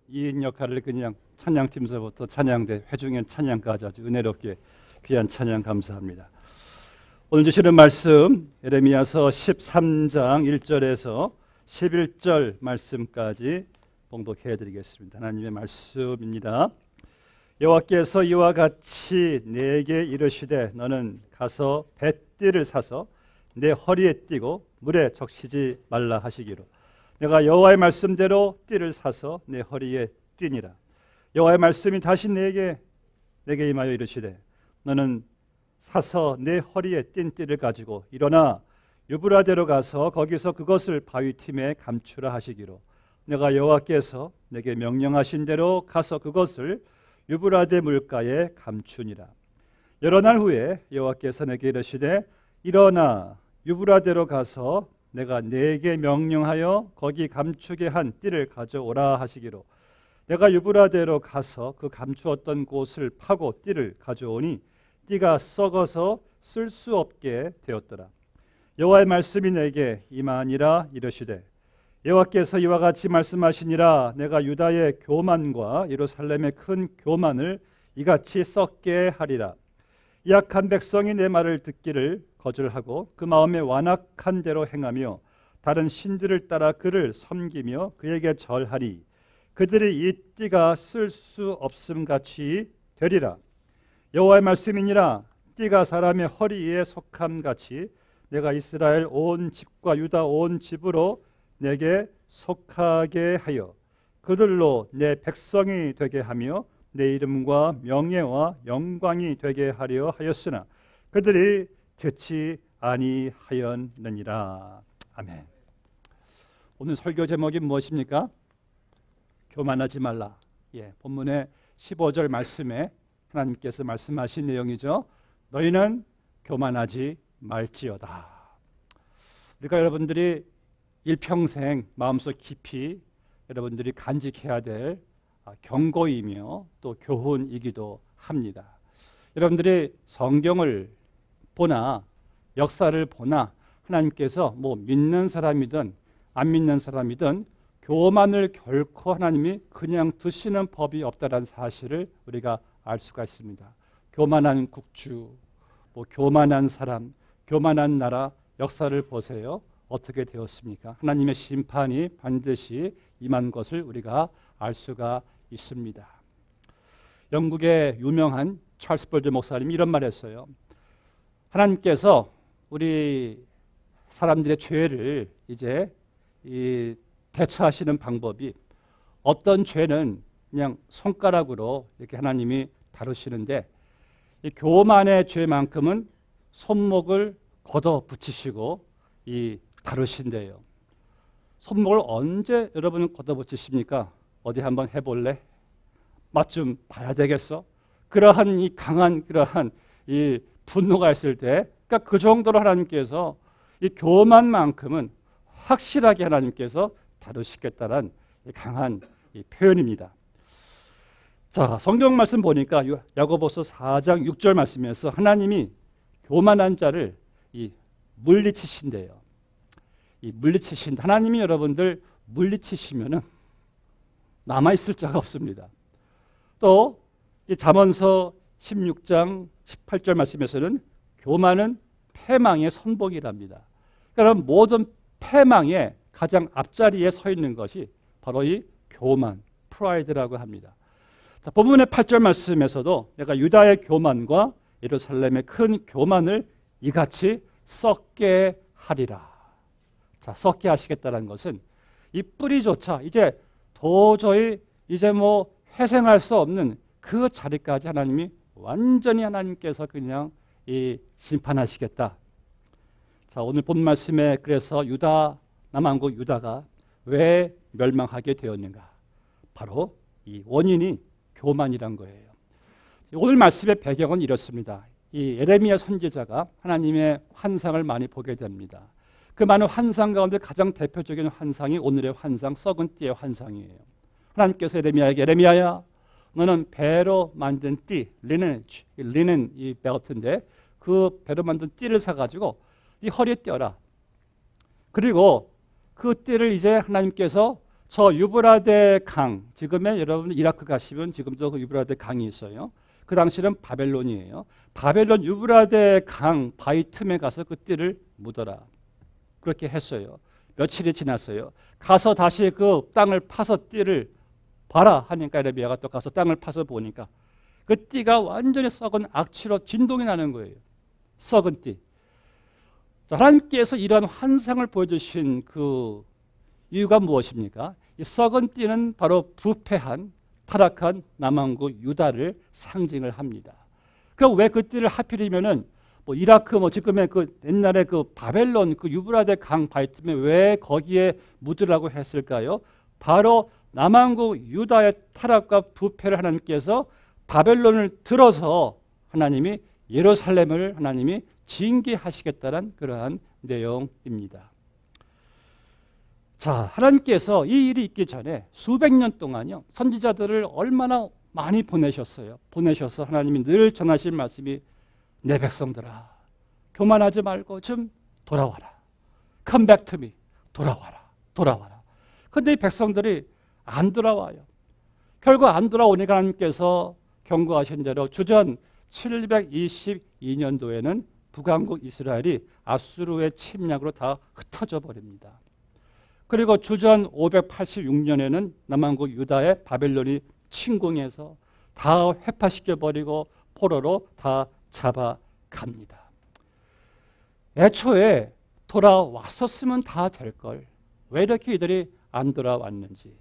이인 역할을 그냥 찬양팀서부터 찬양대 회중연 찬양까지 아주 은혜롭게 귀한 찬양 감사합니다. 오늘 주시는 말씀 예레미야서 13장 1절에서 11절 말씀까지 봉독해 드리겠습니다. 하나님의 말씀입니다. 여호와께서 이와 같이 내게 이르시되 너는 가서 뱃띠를 사서 내 허리에 띠고 물에 적시지 말라 하시기로 내가 여호와의 말씀대로 띠를 사서 내 허리에 띠니라. 여호와의 말씀이 다시 내게 임하여 이르시되 너는 사서 내 허리에 띈 띠를 가지고 일어나 유브라데로 가서 거기서 그것을 바위 틈에 감추라 하시기로 내가 여호와께서 내게 명령하신 대로 가서 그것을 유브라데 물가에 감추니라. 여러 날 후에 여호와께서 내게 이르시되 일어나 유브라데로 가서 내가 네게 명령하여 거기 감추게 한 띠를 가져오라 하시기로 내가 유브라데로 가서 그 감추었던 곳을 파고 띠를 가져오니 띠가 썩어서 쓸 수 없게 되었더라. 여호와의 말씀이 내게 임하니라 이르시되 여호와께서 이와 같이 말씀하시니라. 내가 유다의 교만과 예루살렘의 큰 교만을 이같이 썩게 하리라. 약한 백성이 내 말을 듣기를 거절하고 그 마음에 완악한 대로 행하며 다른 신들을 따라 그를 섬기며 그에게 절하리. 그들이 이 띠가 쓸 수 없음 같이 되리라. 여호와의 말씀이니라. 띠가 사람의 허리에 속함 같이 내가 이스라엘 온 집과 유다 온 집으로 내게 속하게 하여 그들로 내 백성이 되게 하며 내 이름과 명예와 영광이 되게 하려 하였으나 그들이 듣지 아니하였느니라. 아멘. 오늘 설교 제목이 무엇입니까? 교만하지 말라. 본문의 15절 말씀에 하나님께서 말씀하신 내용이죠. 너희는 교만하지 말지어다. 그러니까 여러분들이 일평생 마음속 깊이 여러분들이 간직해야 될 경고이며 또 교훈이기도 합니다. 여러분들이 성경을 보나 역사를 보나 하나님께서 믿는 사람이든 안 믿는 사람이든 교만을 결코 하나님이 그냥 두시는 법이 없다는 사실을 우리가 알 수가 있습니다. 교만한 국주, 교만한 사람, 교만한 나라 역사를 보세요. 어떻게 되었습니까? 하나님의 심판이 반드시 임한 것을 우리가 알 수가 있습니다. 영국의 유명한 찰스 스펄전 목사님이 이런 말을 했어요. 하나님께서 우리 사람들의 죄를 이제 대처하시는 방법이 어떤 죄는 그냥 손가락으로 이렇게 하나님이 다루시는데 이 교만의 죄만큼은 손목을 걷어 붙이시고 다루신대요. 손목을 언제 여러분은 걷어 붙이십니까? 어디 한번 해볼래? 맛 좀 봐야 되겠어? 그러한 이 강한 그러한 이 분노가 있을 때, 그러니까 그 정도로 하나님께서 이 교만만큼은 확실하게 하나님께서 다루시겠다는 강한 이 표현입니다. 자, 성경 말씀 보니까 야고보서 4장 6절 말씀에서 하나님이 교만한 자를 물리치신대요. 물리치신다. 하나님이 여러분들 물리치시면은 남아 있을 자가 없습니다. 또 잠언서 16장 18절 말씀에서는 교만은 패망의 선봉이랍니다. 그럼 모든 패망의 가장 앞자리에 서 있는 것이 바로 이 교만, 프라이드라고 합니다. 자, 본문의 8절 말씀에서도 내가 유다의 교만과 예루살렘의 큰 교만을 이같이 썩게 하리라. 자, 썩게 하시겠다는 것은 이 뿌리조차 이제 도저히 회생할 수 없는 그 자리까지 하나님이 완전히 하나님께서 그냥 심판하시겠다. 자, 오늘 본 말씀에 그래서 남왕국 유다가 왜 멸망하게 되었는가? 바로 이 원인이 교만이란 거예요. 오늘 말씀의 배경은 이렇습니다. 이 예레미야 선지자가 하나님의 환상을 많이 보게 됩니다. 그 많은 환상 가운데 가장 대표적인 환상이 오늘의 환상, 썩은 띠의 환상이에요. 하나님께서 예레미야야, 너는 배로 만든 띠, 리넨 이 벨트인데 그 배로 만든 띠를 사가지고 이 허리에 띄어라. 그리고 그 띠를 이제 하나님께서 저 유브라데 강, 지금의 여러분 이라크 가시면 지금도 그 유브라데 강이 있어요. 그 당시는 바벨론이에요. 바벨론 유브라데 강 바위 틈에 가서 그 띠를 묻어라. 그렇게 했어요. 며칠이 지났어요. 가서 다시 그 땅을 파서 띠를 봐라 하니까 에레미야가 또 가서 땅을 파서 보니까 그 띠가 완전히 썩은 악취로 진동이 나는 거예요. 썩은 띠. 하나님께서 이러한 환상을 보여주신 그 이유가 무엇입니까? 이 썩은 띠는 바로 부패한 타락한 남왕국 유다를 상징을 합니다. 그럼 왜 그 띠를 하필이면은 뭐 이라크 뭐 지금의 그 옛날에 그 바벨론 그 유브라데 강 바위틈에 왜 거기에 묻으라고 했을까요? 바로 남왕국 유다의 타락과 부패를 하나님께서 바벨론을 들어서 하나님이 예루살렘을 하나님이 징계하시겠다는 그러한 내용입니다. 자, 하나님께서 이 일이 있기 전에 수백 년 동안요 선지자들을 얼마나 많이 보내셨어요. 보내셔서 하나님이 늘 전하신 말씀이 내 백성들아 교만하지 말고 좀 돌아와라. Come back to me. 돌아와라. 돌아와라. 그런데 이 백성들이 안 돌아와요. 결국 안 돌아오니까 하나님께서 경고하신 대로 주전 722년도에는 북왕국 이스라엘이 아수르의 침략으로 다 흩어져 버립니다. 그리고 주전 586년에는 남왕국 유다의 바벨론이 침공해서 다 회파시켜버리고 포로로 다 잡아갑니다. 애초에 돌아왔었으면 다 될걸. 왜 이렇게 이들이 안 돌아왔는지.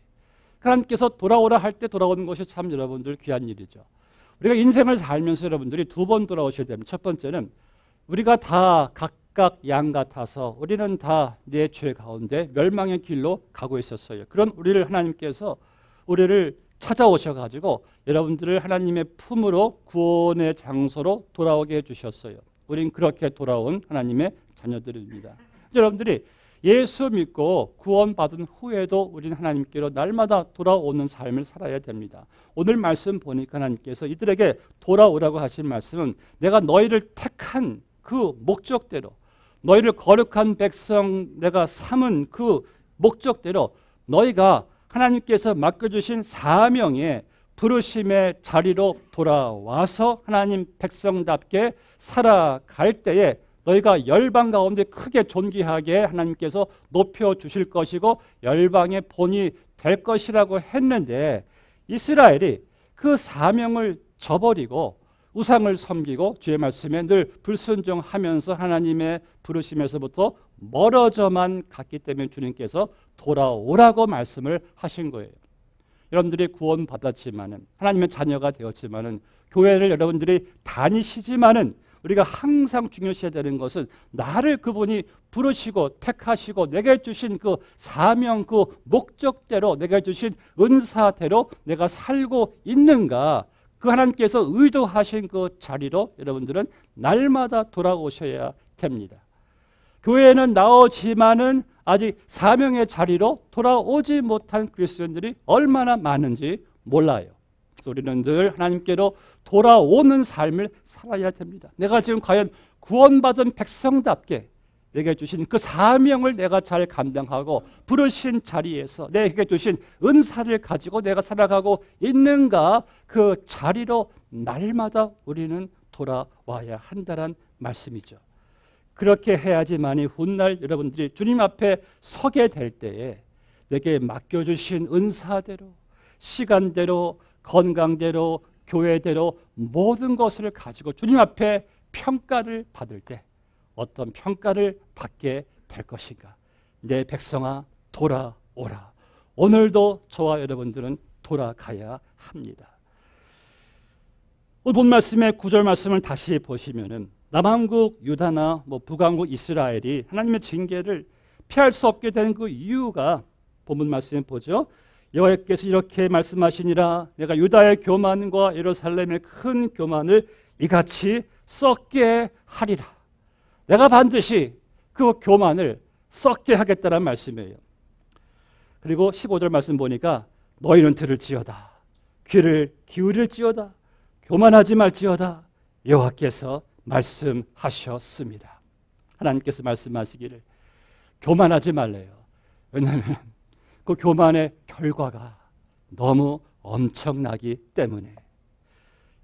하나님께서 돌아오라 할 때 돌아오는 것이 참 여러분들 귀한 일이죠. 우리가 인생을 살면서 여러분들이 두 번 돌아오셔야 됩니다. 첫 번째는 우리가 다 각각 양 같아서 우리는 다 내 죄 가운데 멸망의 길로 가고 있었어요. 그런 우리를 하나님께서 우리를 찾아오셔가지고 여러분들을 하나님의 품으로 구원의 장소로 돌아오게 해주셨어요. 우린 그렇게 돌아온 하나님의 자녀들입니다. 여러분들이 예수 믿고 구원받은 후에도 우리는 하나님께로 날마다 돌아오는 삶을 살아야 됩니다. 오늘 말씀 보니까 하나님께서 이들에게 돌아오라고 하신 말씀은 내가 너희를 택한 그 목적대로 너희를 거룩한 백성 내가 삼은 그 목적대로 너희가 하나님께서 맡겨주신 사명의 부르심의 자리로 돌아와서 하나님 백성답게 살아갈 때에 너희가 열방 가운데 크게 존귀하게 하나님께서 높여주실 것이고 열방의 본이 될 것이라고 했는데 이스라엘이 그 사명을 저버리고 우상을 섬기고 주의 말씀에 늘 불순종하면서 하나님의 부르심에서부터 멀어져만 갔기 때문에 주님께서 돌아오라고 말씀을 하신 거예요. 여러분들이 구원받았지만은 하나님의 자녀가 되었지만은 교회를 여러분들이 다니시지만은 우리가 항상 중요시해야 되는 것은 나를 그분이 부르시고 택하시고 내게 주신 그 사명 그 목적대로 내게 주신 은사대로 내가 살고 있는가 그 하나님께서 의도하신 그 자리로 여러분들은 날마다 돌아오셔야 됩니다. 교회에는 나오지만은 아직 사명의 자리로 돌아오지 못한 그리스도인들이 얼마나 많은지 몰라요. 우리는 늘 하나님께로 돌아오는 삶을 살아야 됩니다. 내가 지금 과연 구원받은 백성답게 내게 주신 그 사명을 내가 잘 감당하고 부르신 자리에서 내게 주신 은사를 가지고 내가 살아가고 있는가 그 자리로 날마다 우리는 돌아와야 한다는 말씀이죠. 그렇게 해야지만이 훗날 여러분들이 주님 앞에 서게 될 때에 내게 맡겨주신 은사대로 시간대로 건강대로 교회대로 모든 것을 가지고 주님 앞에 평가를 받을 때 어떤 평가를 받게 될 것인가. 내 백성아 돌아오라. 오늘도 저와 여러분들은 돌아가야 합니다. 오늘 본 말씀의 9절 말씀을 다시 보시면은 남왕국 유다나 북왕국 이스라엘이 하나님의 징계를 피할 수 없게 된 그 이유가 본문 말씀에 보죠. 여호와께서 이렇게 말씀하시니라 내가 유다의 교만과 예루살렘의 큰 교만을 이같이 썩게 하리라. 내가 반드시 그 교만을 썩게 하겠다는 말씀이에요. 그리고 15절 말씀 보니까 너희는 들을지어다 귀를 기울일지어다 교만하지 말지어다 여호와께서 말씀하셨습니다. 하나님께서 말씀하시기를 교만하지 말래요. 왜냐하면 그 교만의 결과가 너무 엄청나기 때문에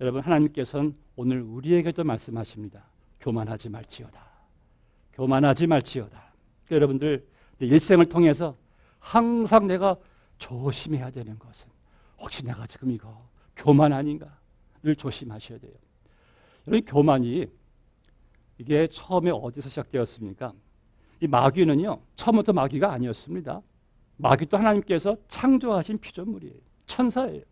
여러분, 하나님께서는 오늘 우리에게도 말씀하십니다. 교만하지 말지어다. 교만하지 말지어다. 그러니까 여러분들 일생을 통해서 항상 내가 조심해야 되는 것은 혹시 내가 지금 이거 교만 아닌가? 늘 조심하셔야 돼요. 여러분, 교만이 이게 처음에 어디서 시작되었습니까? 이 마귀는요, 처음부터 마귀가 아니었습니다. 마귀도 하나님께서 창조하신 피조물이에요. 천사예요.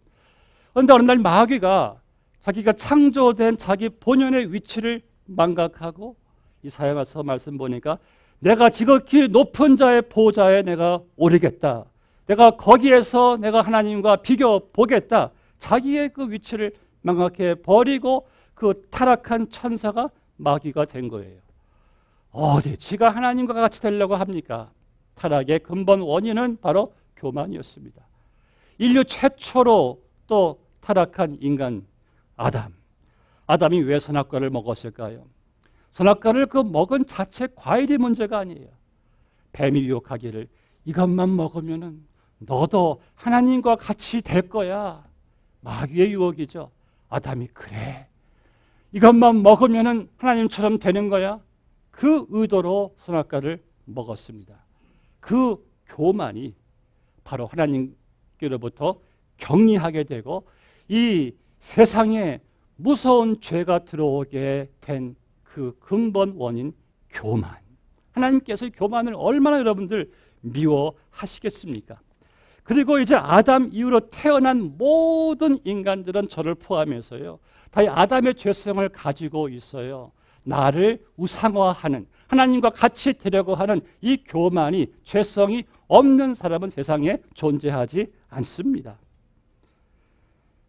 그런데 어느 날 마귀가 자기가 창조된 자기 본연의 위치를 망각하고 이 사역에서 말씀 보니까 내가 지극히 높은 자의 보좌에 내가 오르겠다. 내가 거기에서 내가 하나님과 비교 보겠다. 자기의 그 위치를 망각해 버리고 그 타락한 천사가 마귀가 된 거예요. 어디 지가 하나님과 같이 되려고 합니까? 타락의 근본 원인은 바로 교만이었습니다. 인류 최초로 또 타락한 인간 아담이 왜 선악과를 먹었을까요? 선악과를 그 먹은 자체 과일이 문제가 아니에요. 뱀이 유혹하기를 이것만 먹으면은 너도 하나님과 같이 될 거야. 마귀의 유혹이죠. 아담이 그래. 이것만 먹으면은 하나님처럼 되는 거야. 그 의도로 선악과를 먹었습니다. 그 교만이 바로 하나님께로부터 격리하게 되고 이 세상에 무서운 죄가 들어오게 된 그 근본 원인 교만. 하나님께서 교만을 얼마나 여러분들 미워하시겠습니까? 그리고 이제 아담 이후로 태어난 모든 인간들은 저를 포함해서요, 다 아담의 죄성을 가지고 있어요. 나를 우상화하는, 하나님과 같이 되려고 하는 이 교만이, 죄성이 없는 사람은 세상에 존재하지 않습니다.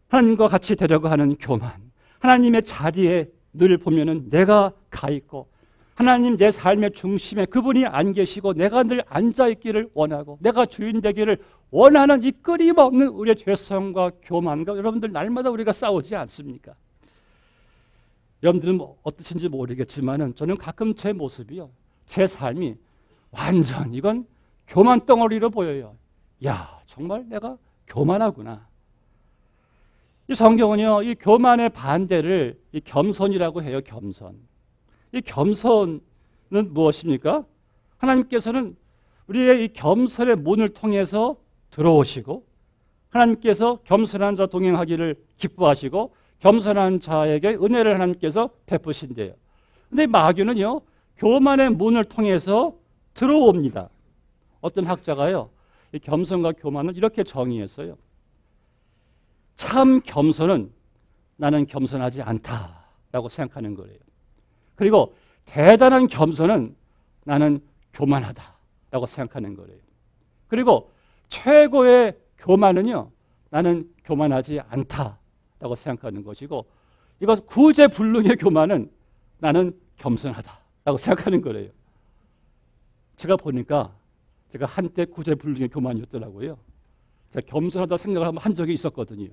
하나님과 같이 되려고 하는 교만, 하나님의 자리에 늘 보면은 내가 가 있고 하나님 내 삶의 중심에 그분이 안 계시고 내가 늘 앉아 있기를 원하고 내가 주인 되기를 원하는 이 끊임없는 우리의 죄성과 교만과 여러분들 날마다 우리가 싸우지 않습니까? 여러분들은 어떠신지 모르겠지만은 저는 가끔 제 모습이요, 제 삶이 완전 이건 교만 덩어리로 보여요. 야, 정말 내가 교만하구나. 이 성경은요, 이 교만의 반대를 이 겸손이라고 해요. 겸손. 이 겸손은 무엇입니까? 하나님께서는 우리의 이 겸손의 문을 통해서 들어오시고 하나님께서 겸손한 자 동행하기를 기뻐하시고 겸손한 자에게 은혜를 하나님께서 베푸신대요. 그런데 마귀는요, 교만의 문을 통해서 들어옵니다. 어떤 학자가요, 이 겸손과 교만을 이렇게 정의했어요. 참 겸손은 나는 겸손하지 않다라고 생각하는 거예요. 그리고 대단한 겸손은 나는 교만하다라고 생각하는 거예요. 그리고 최고의 교만은요, 나는 교만하지 않다라고 생각하는 것이고, 이것 구제불능의 교만은 나는 겸손하다라고 생각하는 거예요. 제가 보니까 제가 한때 구제불능의 교만이었더라고요. 제가 겸손하다 생각을 한 적이 있었거든요.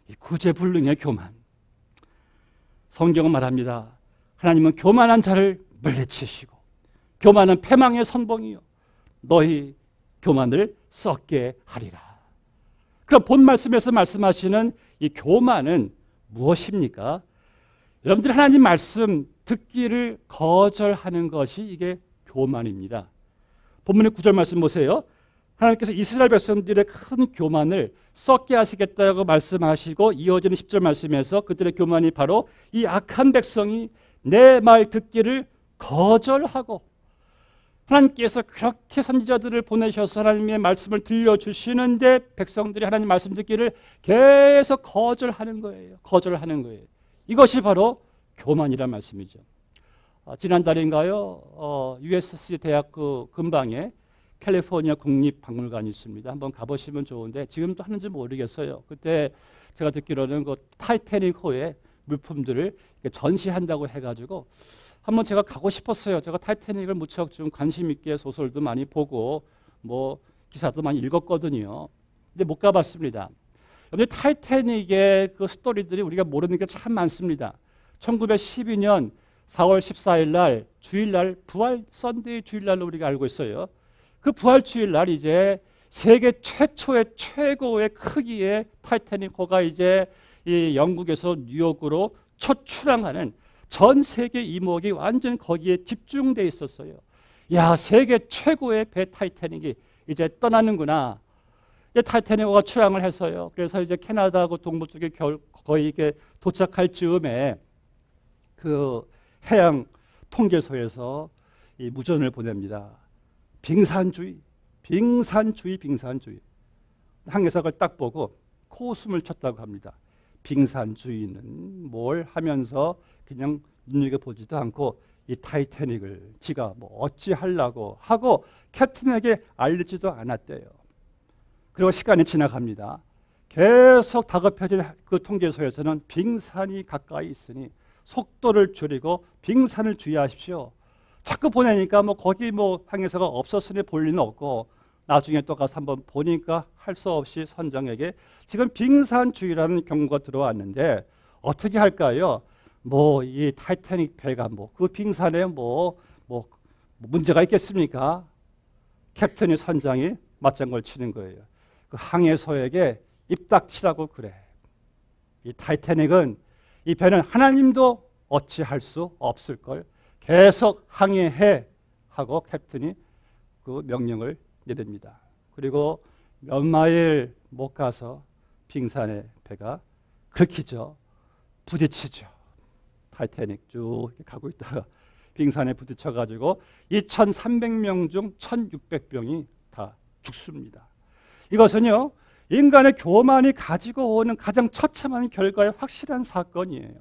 이 구제불능의 교만. 성경은 말합니다. 하나님은 교만한 자를 물리치시고 교만은 패망의 선봉이요 너희 교만을 썩게 하리라. 그럼 본 말씀에서 말씀하시는 이 교만은 무엇입니까? 여러분들 하나님 말씀 듣기를 거절하는 것이 이게 교만입니다. 본문의 9절 말씀 보세요. 하나님께서 이스라엘 백성들의 큰 교만을 썩게 하시겠다고 말씀하시고 이어지는 10절 말씀에서 그들의 교만이 바로 이 악한 백성이 내 말 듣기를 거절하고, 하나님께서 그렇게 선지자들을 보내셔서 하나님의 말씀을 들려주시는데 백성들이 하나님 말씀 듣기를 계속 거절하는 거예요. 거절하는 거예요. 이것이 바로 교만이란 말씀이죠. 지난달인가요? USC 대학 그 근방에 캘리포니아 국립박물관이 있습니다. 한번 가보시면 좋은데 지금도 하는지 모르겠어요. 그때 제가 듣기로는 그 타이타닉호의 물품들을 전시한다고 해가지고 한번 제가 가고 싶었어요. 제가 타이타닉을 무척 좀 관심 있게 소설도 많이 보고 뭐 기사도 많이 읽었거든요. 근데 못 가봤습니다. 근데 타이타닉의 그 스토리들이 우리가 모르는 게 참 많습니다. 1912년 4월 14일 날 주일날 부활 썬데이 주일날로 우리가 알고 있어요. 그 부활 주일날 이제 세계 최초의 최고의 크기의 타이타닉호가 이제 이 영국에서 뉴욕으로 첫 출항하는 전 세계 이목이 완전 거기에 집중돼 있었어요. 야, 세계 최고의 배 타이타닉이 이제 떠나는구나. 이제 타이타닉호가 출항을 했어요. 그래서 이제 캐나다하고 동부 쪽에 거의 이게 도착할 즈음에 그 해양 통계소에서 이 무전을 보냅니다. 빙산주의. 항해석을 딱 보고 코웃음을 쳤다고 합니다. 빙산주의는 뭘 하면서 그냥 눈여겨보지도 않고 이 타이타닉을 지가 뭐 어찌하려고 하고 캡틴에게 알리지도 않았대요. 그리고 시간이 지나갑니다. 계속 다급해진 그 통계소에서는 빙산이 가까이 있으니 속도를 줄이고 빙산을 주의하십시오. 자꾸 보내니까 뭐 거기 뭐 항해사가 없었으니 볼 리는 없고 나중에 또 가서 한번 보니까 할 수 없이 선장에게 지금 빙산주의라는 경고가 들어왔는데 어떻게 할까요? 뭐 이 타이타닉 배가 뭐 그 빙산에 뭐 문제가 있겠습니까? 캡틴이 선장이 맞장구를 치는 거예요. 그 항해소에게 입 닥치라고 그래. 이 타이타닉은 이 배는 하나님도 어찌할 수 없을 걸. 계속 항해해 하고 캡틴이 그 명령을 내립니다. 그리고 몇 마일 못 가서 빙산의 배가 긁히죠. 부딪히죠. 타이타닉 쭉 가고 있다가 빙산에 부딪혀가지고 2,300명 중 1,600명이 다 죽습니다. 이것은요, 인간의 교만이 가지고 오는 가장 처참한 결과의 확실한 사건이에요.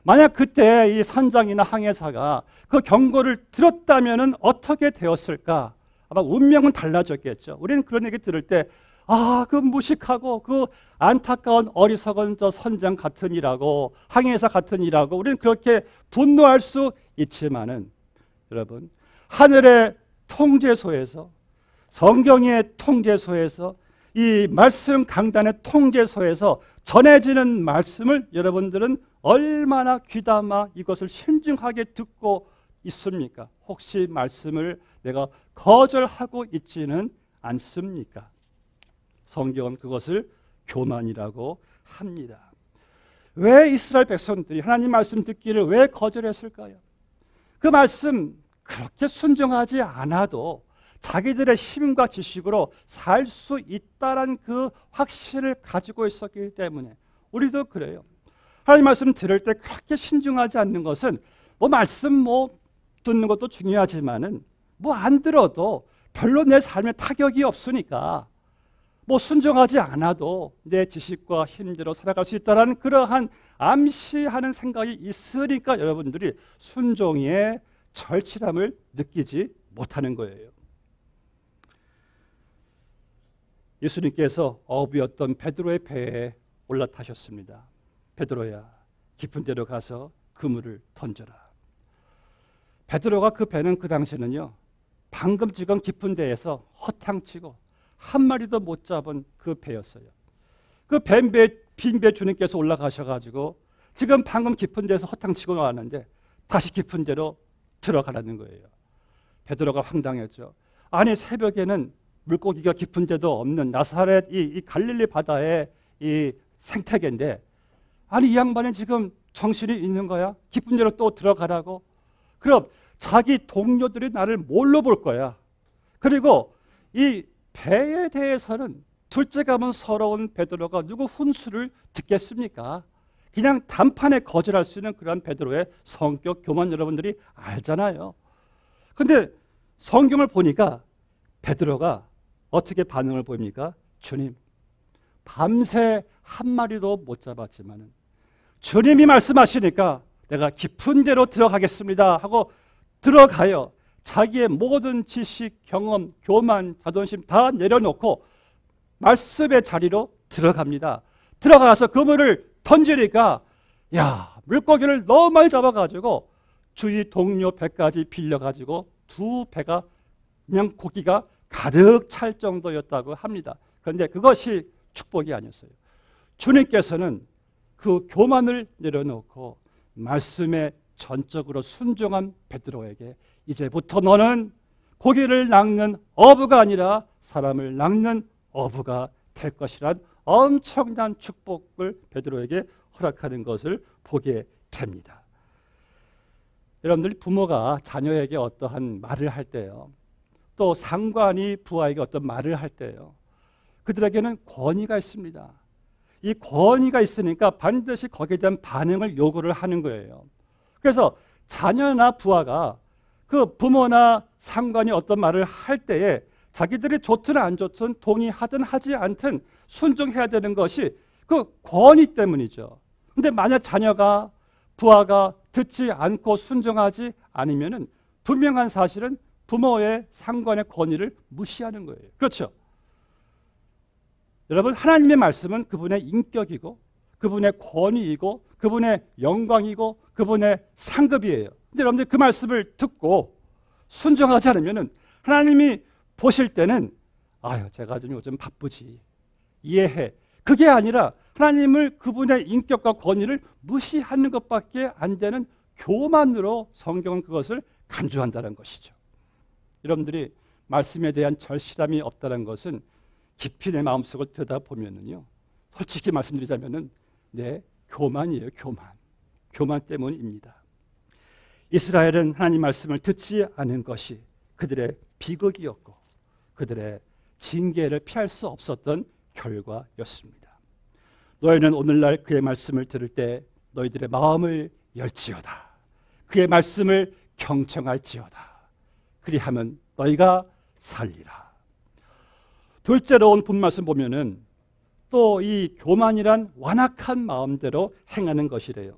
만약 그때 이 선장이나 항해사가 그 경고를 들었다면 어떻게 되었을까? 아마 운명은 달라졌겠죠. 우리는 그런 얘기 들을 때 그 무식하고 그 안타까운 어리석은 저 선장 같은 이라고 항해사 같은 이라고 우리는 그렇게 분노할 수 있지만은 여러분, 하늘의 통제소에서 성경의 통제소에서 이 말씀 강단의 통제소에서 전해지는 말씀을 여러분들은 얼마나 귀담아 이것을 신중하게 듣고 있습니까? 혹시 말씀을 내가 거절하고 있지는 않습니까? 성경은 그것을 교만이라고 합니다. 왜 이스라엘 백성들이 하나님 말씀 듣기를 왜 거절했을까요? 그 말씀 그렇게 순종하지 않아도 자기들의 힘과 지식으로 살 수 있다는 그 확신을 가지고 있었기 때문에 우리도 그래요. 하나님 말씀 들을 때 그렇게 신중하지 않는 것은 말씀 듣는 것도 중요하지만은 안 들어도 별로 내 삶에 타격이 없으니까 순종하지 않아도 내 지식과 힘대로 살아갈 수 있다는 그러한 암시하는 생각이 있으니까 여러분들이 순종의 절실함을 느끼지 못하는 거예요. 예수님께서 어부였던 베드로의 배에 올라타셨습니다. 베드로야, 깊은 데로 가서 그물을 던져라. 베드로가 그 배는 그 당시에는요, 방금 지금 깊은 데에서 허탕치고 한 마리도 못 잡은 그 배였어요. 그 빈 배 주님께서 올라가셔가지고 지금 방금 깊은 데에서 허탕치고 나왔는데 다시 깊은 데로 들어가라는 거예요. 베드로가 황당했죠. 아니, 새벽에는 물고기가 깊은 데도 없는 나사렛 이 갈릴리 바다의 이 생태계인데 아니, 이 양반은 지금 정신이 있는 거야? 깊은 데로 또 들어가라고? 그럼 자기 동료들이 나를 뭘로 볼 거야? 그리고 이 배에 대해서는 둘째 가면 서러운 베드로가 누구 훈수를 듣겠습니까? 그냥 단판에 거절할 수 있는 그런 베드로의 성격, 교만 여러분들이 알잖아요. 근데 성경을 보니까 베드로가 어떻게 반응을 보입니까? 주님, 밤새 한 마리도 못 잡았지만은 주님이 말씀하시니까 내가 깊은 데로 들어가겠습니다 하고 들어가요. 자기의 모든 지식, 경험, 교만, 자존심 다 내려놓고 말씀의 자리로 들어갑니다. 들어가서 그물을 던지니까 물고기를 너무 많이 잡아가지고 주위 동료 배까지 빌려가지고 두 배가 그냥 고기가 가득 찰 정도였다고 합니다. 그런데 그것이 축복이 아니었어요. 주님께서는 그 교만을 내려놓고 말씀에 전적으로 순종한 베드로에게 이제부터 너는 고기를 낚는 어부가 아니라 사람을 낚는 어부가 될 것이란 엄청난 축복을 베드로에게 허락하는 것을 보게 됩니다. 여러분들 부모가 자녀에게 어떠한 말을 할 때요, 또 상관이 부하에게 어떤 말을 할 때요, 그들에게는 권위가 있습니다. 이 권위가 있으니까 반드시 거기에 대한 반응을 요구를 하는 거예요. 그래서 자녀나 부하가 그 부모나 상관이 어떤 말을 할 때에 자기들이 좋든 안 좋든 동의하든 하지 않든 순종해야 되는 것이 그 권위 때문이죠. 근데 만약 자녀가 부하가 듣지 않고 순종하지 않으면은 분명한 사실은 부모의 상관의 권위를 무시하는 거예요. 그렇죠? 여러분, 하나님의 말씀은 그분의 인격이고 그분의 권위이고 그분의 영광이고 그분의 상급이에요. 근데 여러분들 그 말씀을 듣고 순종하지 않으면은 하나님이 보실 때는 아유, 제가 좀 요즘 바쁘지, 이해해, 그게 아니라 하나님을, 그분의 인격과 권위를 무시하는 것밖에 안 되는 교만으로 성경은 그것을 간주한다는 것이죠. 여러분들이 말씀에 대한 절실함이 없다는 것은 깊이 내 마음속을 들여다보면은요, 솔직히 말씀드리자면은 교만이에요. 교만 때문입니다. 이스라엘은 하나님 말씀을 듣지 않은 것이 그들의 비극이었고 그들의 징계를 피할 수 없었던 결과였습니다. 너희는 오늘날 그의 말씀을 들을 때 너희들의 마음을 열지어다. 그의 말씀을 경청할지어다. 그리하면 너희가 살리라. 둘째로 온 본말씀 보면은 또 이 교만이란 완악한 마음대로 행하는 것이래요.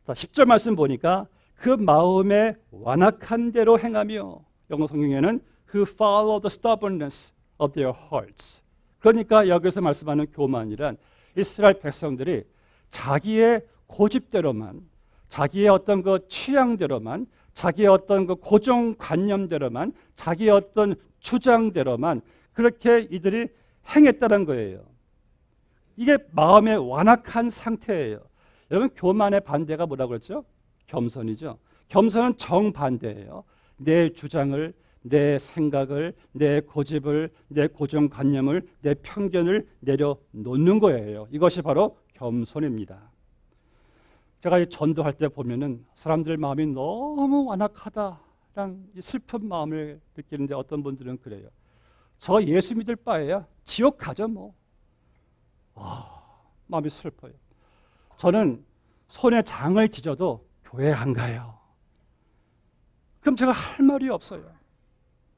10절 말씀 보니까 그 마음에 완악한 대로 행하며, 영어 성경에는 who follow the stubbornness of their hearts. 그러니까 여기서 말씀하는 교만이란 이스라엘 백성들이 자기의 고집대로만, 자기의 어떤 그 취향대로만, 자기의 어떤 그 고정관념대로만, 자기의 어떤 주장대로만 그렇게 이들이 행했다는 거예요. 이게 마음의 완악한 상태예요. 여러분, 교만의 반대가 뭐라고 그랬죠? 겸손이죠. 겸손은 정반대예요. 내 주장을, 내 생각을, 내 고집을, 내 고정관념을, 내 편견을 내려놓는 거예요. 이것이 바로 겸손입니다. 제가 전도할 때 보면은 사람들 마음이 너무 완악하다라는 슬픈 마음을 느끼는데 어떤 분들은 그래요. 저 예수 믿을 바에야 지옥 가죠 뭐. 마음이 슬퍼요. 저는 손에 장을 찢어도 교회 안 가요. 그럼 제가 할 말이 없어요.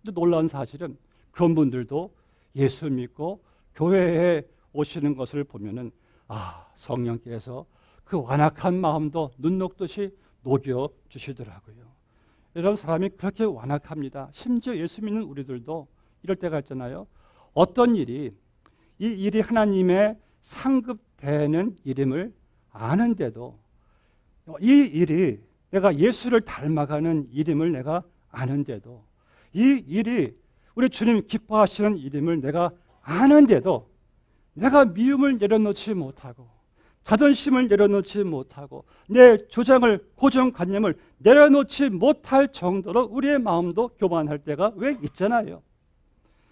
근데 놀라운 사실은 그런 분들도 예수 믿고 교회에 오시는 것을 보면은 성령께서 그 완악한 마음도 눈 녹듯이 녹여 주시더라고요. 여러분, 사람이 그렇게 완악합니다. 심지어 예수 믿는 우리들도 이럴 때가 있잖아요. 어떤 일이, 이 일이 하나님의 상급되는 일임을 아는데도, 이 일이 내가 예수를 닮아가는 일임을 내가 아는데도, 이 일이 우리 주님 기뻐하시는 일임을 내가 아는데도 내가 미움을 내려놓지 못하고 자존심을 내려놓지 못하고 내 주장을, 고정관념을 내려놓지 못할 정도로 우리의 마음도 교만할 때가 왜 있잖아요.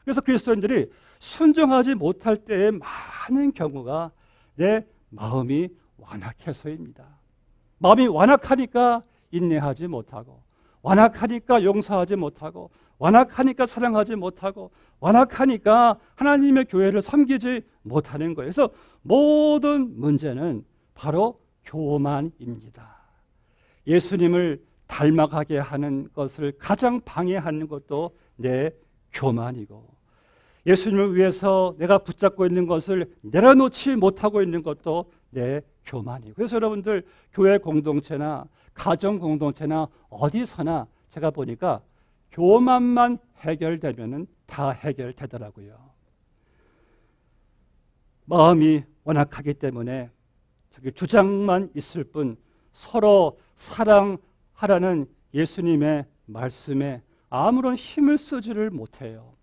그래서 그리스도인들이 순종하지 못할 때의 많은 경우가 내 마음이 완악해서입니다. 마음이 완악하니까 인내하지 못하고, 완악하니까 용서하지 못하고, 완악하니까 사랑하지 못하고, 완악하니까 하나님의 교회를 섬기지 못하는 거예요. 그래서 모든 문제는 바로 교만입니다. 예수님을 닮아가게 하는 것을 가장 방해하는 것도 내 교만이고, 예수님을 위해서 내가 붙잡고 있는 것을 내려놓지 못하고 있는 것도 내 교만이고. 그래서 여러분들 교회 공동체나 가정 공동체나 어디서나 제가 보니까 교만만 해결되면은 다 해결되더라고요. 마음이 완악하기 때문에 저기 주장만 있을 뿐 서로 사랑하라는 예수님의 말씀에 아무런 힘을 쓰지를 못해요.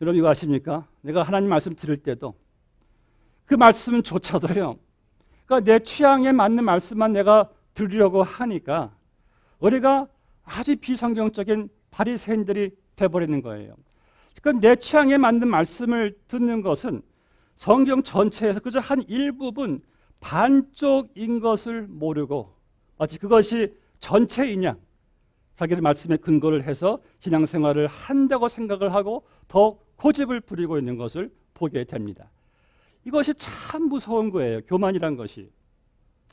여러분 이거 아십니까? 내가 하나님 말씀 들을 때도 그 말씀조차도요, 그러니까 내 취향에 맞는 말씀만 내가 들으려고 하니까 우리가 아주 비성경적인 바리새인들이 돼버리는 거예요. 그럼 내 취향에 맞는 말씀을 듣는 것은 성경 전체에서 그저 한 일부분 반쪽인 것을 모르고 마치 그것이 전체인 양 자기의 말씀에 근거를 해서 신앙생활을 한다고 생각을 하고 더 고집을 부리고 있는 것을 보게 됩니다. 이것이 참 무서운 거예요. 교만이란 것이.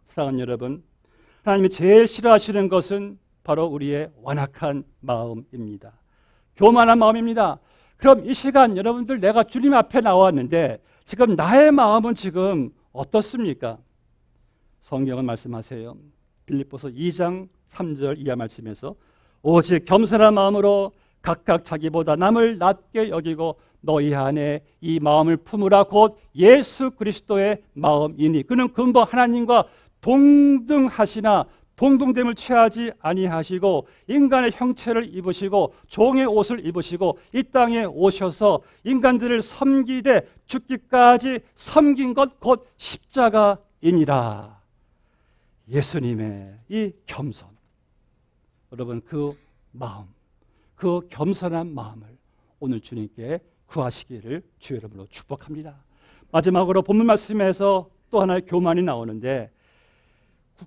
사랑하는 여러분, 하나님이 제일 싫어하시는 것은 바로 우리의 완악한 마음입니다. 교만한 마음입니다. 그럼 이 시간 여러분들 내가 주님 앞에 나왔는데 지금 나의 마음은 지금 어떻습니까? 성경은 말씀하세요. 빌립보서 2장 3절 이하 말씀에서 오직 겸손한 마음으로 각각 자기보다 남을 낮게 여기고 너희 안에 이 마음을 품으라 곧 예수 그리스도의 마음이니 그는 근본 하나님과 동등하시나 동등됨을 취하지 아니하시고 인간의 형체를 입으시고 종의 옷을 입으시고 이 땅에 오셔서 인간들을 섬기되 죽기까지 섬긴 것 곧 십자가이니라. 예수님의 이 겸손, 여러분 그 마음, 그 겸손한 마음을 오늘 주님께 구하시기를 주 여러분으로 축복합니다. 마지막으로 본문 말씀에서 또 하나의 교만이 나오는데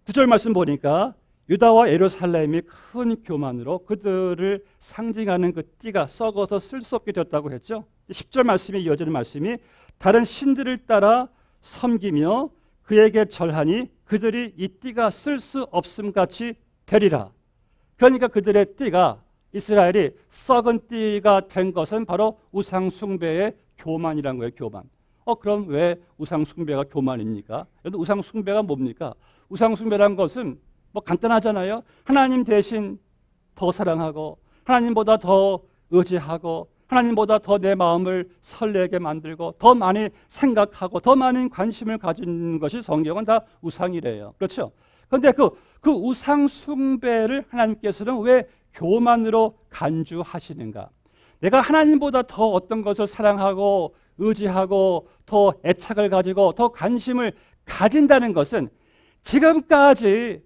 9절 말씀 보니까 유다와 예루살렘이 큰 교만으로 그들을 상징하는 그 띠가 썩어서 쓸 수 없게 되었다고 했죠. 10절 말씀에 이어지는 말씀이 다른 신들을 따라 섬기며 그에게 절하니 그들이 이 띠가 쓸 수 없음 같이 되리라. 그러니까 그들의 띠가 이스라엘이 썩은 띠가 된 것은 바로 우상 숭배의 교만이란 거예요. 교만. 그럼 왜 우상 숭배가 교만입니까? 우상 숭배가 뭡니까? 우상 숭배란 것은 뭐 간단하잖아요. 하나님 대신 더 사랑하고 하나님보다 더 의지하고 하나님보다 더 내 마음을 설레게 만들고 더 많이 생각하고 더 많은 관심을 가진 것이 성경은 다 우상이래요. 그렇죠? 그런데 그 우상 숭배를 하나님께서는 왜 교만으로 간주하시는가? 내가 하나님보다 더 어떤 것을 사랑하고 의지하고 더 애착을 가지고 더 관심을 가진다는 것은 지금까지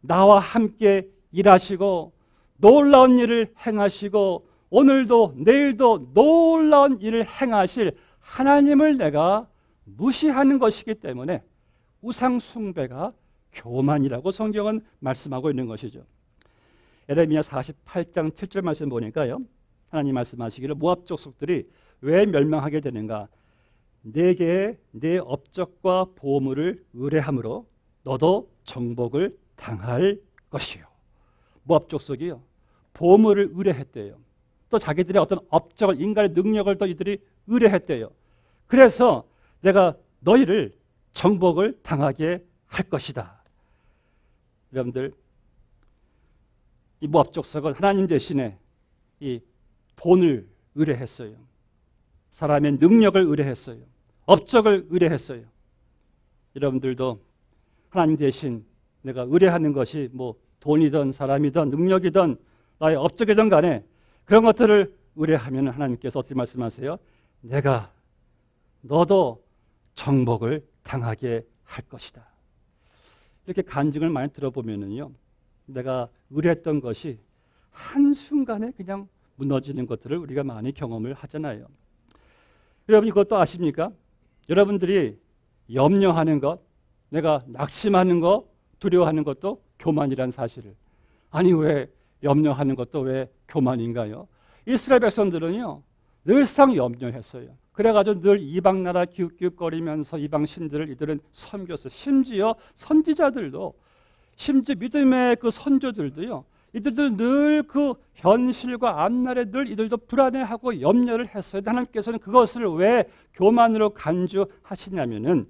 나와 함께 일하시고 놀라운 일을 행하시고 오늘도 내일도 놀라운 일을 행하실 하나님을 내가 무시하는 것이기 때문에 우상 숭배가 교만이라고 성경은 말씀하고 있는 것이죠. 에레미야 48장 7절 말씀 보니까요. 하나님 말씀하시기를 모압 족속들이 왜 멸망하게 되는가? 내게 내 업적과 보물을 의뢰함으로 너도 정복을 당할 것이요. 모압 족속이요. 보물을 의뢰했대요. 또 자기들의 어떤 업적을 인간의 능력을 또 이들이 의뢰했대요. 그래서 내가 너희를 정복을 당하게 할 것이다. 여러분들 이 모압 족속은 하나님 대신에 이 돈을 의뢰했어요. 사람의 능력을 의뢰했어요. 업적을 의뢰했어요. 여러분들도 하나님 대신 내가 의뢰하는 것이 뭐 돈이든 사람이든 능력이든 나의 업적이든 간에 그런 것들을 의뢰하면 하나님께서 어떻게 말씀하세요? 내가 너도 정복을 당하게 할 것이다. 이렇게 간증을 많이 들어보면은요, 내가 의뢰했던 것이 한순간에 그냥 무너지는 것들을 우리가 많이 경험을 하잖아요. 여러분 이것도 아십니까? 여러분들이 염려하는 것, 내가 낙심하는 것, 두려워하는 것도 교만이란 사실을. 아니 왜 염려하는 것도 왜 교만인가요? 이스라엘 백성들은요 늘상 염려했어요. 그래가지고 늘 이방 나라 기웃기웃거리면서 이방 신들을 이들은 섬겼어요. 심지어 선지자들도, 심지어 믿음의 그 선조들도요, 이들도 늘 그 현실과 앞날에 늘 이들도 불안해하고 염려를 했어요. 하나님께서는 그것을 왜 교만으로 간주하시냐면은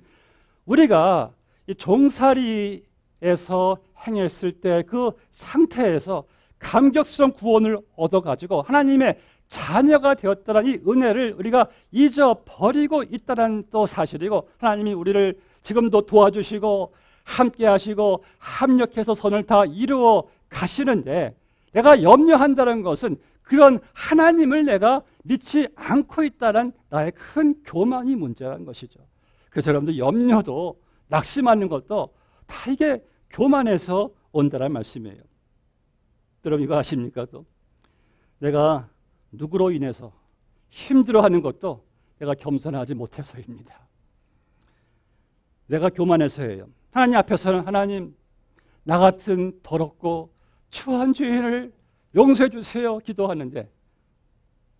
우리가 이 종살이에서 행했을 때 그 상태에서 감격스러운 구원을 얻어가지고 하나님의 자녀가 되었다는 이 은혜를 우리가 잊어버리고 있다는 또 사실이고, 하나님이 우리를 지금도 도와주시고 함께 하시고 합력해서 선을 다 이루어 가시는데 내가 염려한다는 것은 그런 하나님을 내가 믿지 않고 있다는 나의 큰 교만이 문제라는 것이죠. 그래서 여러분들 염려도 낙심하는 것도 다 이게 교만에서 온다는 말씀이에요. 여러분 이거 아십니까? 또 내가 누구로 인해서 힘들어하는 것도 내가 겸손하지 못해서입니다. 내가 교만해서예요. 하나님 앞에서는 하나님 나 같은 더럽고 추한 죄인을 용서해 주세요 기도하는데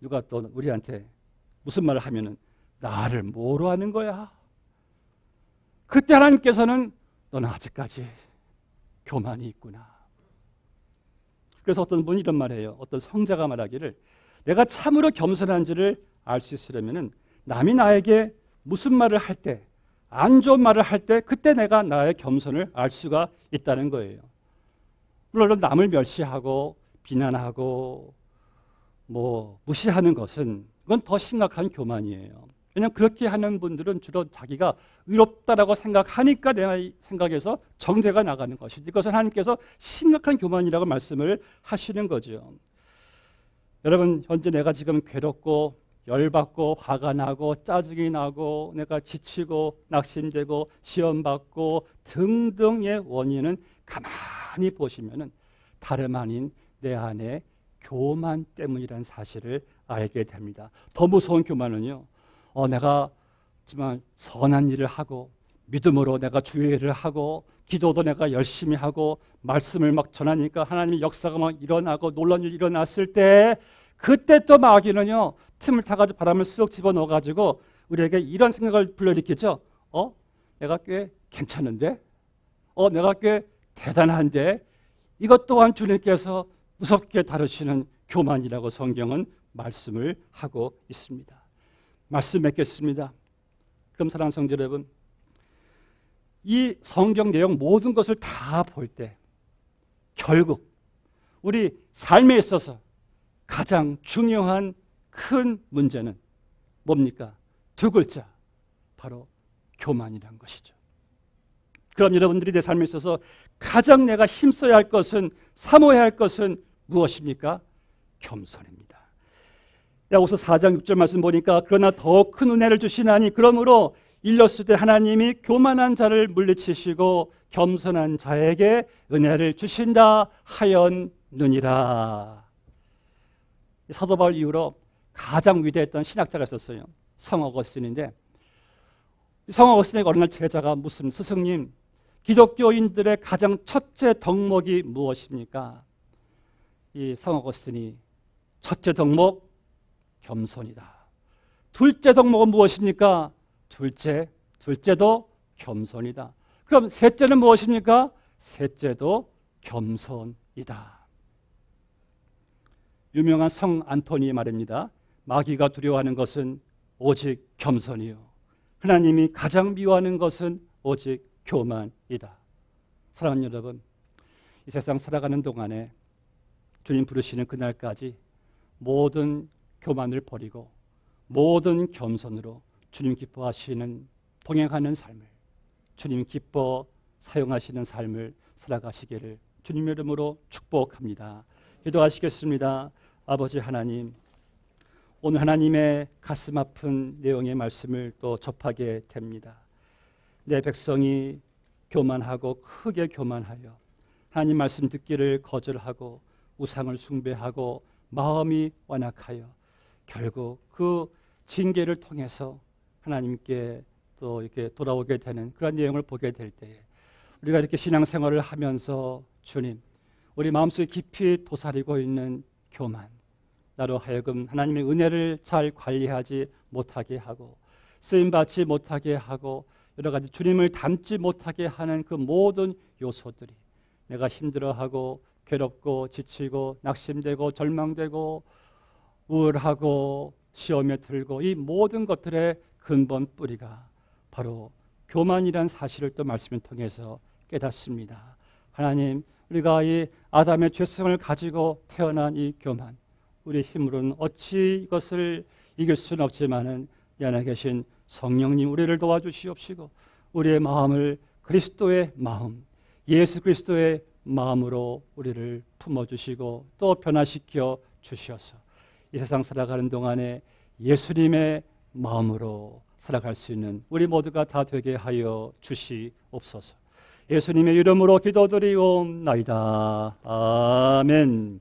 누가 또 우리한테 무슨 말을 하면은 나를 뭐로 하는 거야? 그때 하나님께서는 너는 아직까지 교만이 있구나. 그래서 어떤 분이 이런 말해요. 어떤 성자가 말하기를 내가 참으로 겸손한지를 알 수 있으려면은 남이 나에게 무슨 말을 할 때, 안 좋은 말을 할 때 그때 내가 나의 겸손을 알 수가 있다는 거예요. 물론 남을 멸시하고 비난하고 무시하는 것은 그건 더 심각한 교만이에요. 왜냐하면 그렇게 하는 분들은 주로 자기가 의롭다라고 생각하니까 내 생각에서 정죄가 나가는 것이지 이것은 하나님께서 심각한 교만이라고 말씀을 하시는 거죠. 여러분 현재 내가 지금 괴롭고 열받고 화가 나고 짜증이 나고 내가 지치고 낙심되고 시험받고 등등의 원인은 가만히 보시면은 다름 아닌 내 안에 교만 때문이라는 사실을 알게 됩니다. 더 무서운 교만은요. 내가 정말 선한 일을 하고 믿음으로 내가 주의 일을 하고 기도도 내가 열심히 하고 말씀을 막 전하니까 하나님의 역사가 막 일어나고 놀라운 일이 일어났을 때 그때 또 마귀는요. 틈을 타가지고 바람을 쑥 집어넣어가지고 우리에게 이런 생각을 불러일으키죠. 내가 꽤 괜찮은데? 내가 꽤 대단한데? 이것 또한 주님께서 무섭게 다루시는 교만이라고 성경은 말씀을 하고 있습니다. 말씀 맺겠습니다. 그럼 사랑하는 성도 여러분, 이 성경 내용 모든 것을 다 볼 때 결국 우리 삶에 있어서 가장 중요한 큰 문제는 뭡니까? 두 글자, 바로 교만이라는 것이죠. 그럼 여러분들이 내 삶에 있어서 가장 내가 힘써야 할 것은, 사모해야 할 것은 무엇입니까? 겸손입니다. 야고보서 4장 6절 말씀 보니까 그러나 더 큰 은혜를 주시나니 그러므로 일렀을 때 하나님이 교만한 자를 물리치시고 겸손한 자에게 은혜를 주신다 하였느니라. 사도 바울 이후로 가장 위대했던 신학자가 있었어요. 성 어거스틴인데 성 어거스틴의 어느 날 제자가 무슨 스승님 기독교인들의 가장 첫째 덕목이 무엇입니까? 이 성 어거스틴이 첫째 덕목 겸손이다. 둘째 덕목은 무엇입니까? 둘째도 겸손이다. 그럼 셋째는 무엇입니까? 셋째도 겸손이다. 유명한 성 안토니의 말입니다. 마귀가 두려워하는 것은 오직 겸손이요 하나님이 가장 미워하는 것은 오직 교만이다. 사랑하는 여러분, 이 세상 살아가는 동안에 주님 부르시는 그날까지 모든 교만을 버리고 모든 겸손으로 주님 기뻐하시는 동행하는 삶을, 주님 기뻐 사용하시는 삶을 살아가시기를 주님의 이름으로 축복합니다. 기도하시겠습니다. 아버지 하나님, 오늘 하나님의 가슴 아픈 내용의 말씀을 또 접하게 됩니다. 내 백성이 교만하고 크게 교만하여 하나님 말씀 듣기를 거절하고 우상을 숭배하고 마음이 완악하여 결국 그 징계를 통해서 하나님께 또 이렇게 돌아오게 되는 그런 내용을 보게 될 때에 우리가 이렇게 신앙생활을 하면서 주님, 우리 마음속에 깊이 도사리고 있는 교만, 나로 하여금 하나님의 은혜를 잘 관리하지 못하게 하고 쓰임받지 못하게 하고 여러 가지 주님을 닮지 못하게 하는 그 모든 요소들이 내가 힘들어하고 괴롭고 지치고 낙심되고 절망되고 우울하고 시험에 들고 이 모든 것들의 근본 뿌리가 바로 교만이라는 사실을 또 말씀을 통해서 깨닫습니다. 하나님, 우리가 이 아담의 죄성을 가지고 태어난 이 교만, 우리 힘으로는 어찌 이것을 이길 수는 없지만은 이 안에 계신 성령님 우리를 도와주시옵시고 우리의 마음을 그리스도의 마음, 예수 그리스도의 마음으로 우리를 품어주시고 또 변화시켜 주셔서 이 세상 살아가는 동안에 예수님의 마음으로 살아갈 수 있는 우리 모두가 다 되게 하여 주시옵소서. 예수님의 이름으로 기도드리옵나이다. 아멘.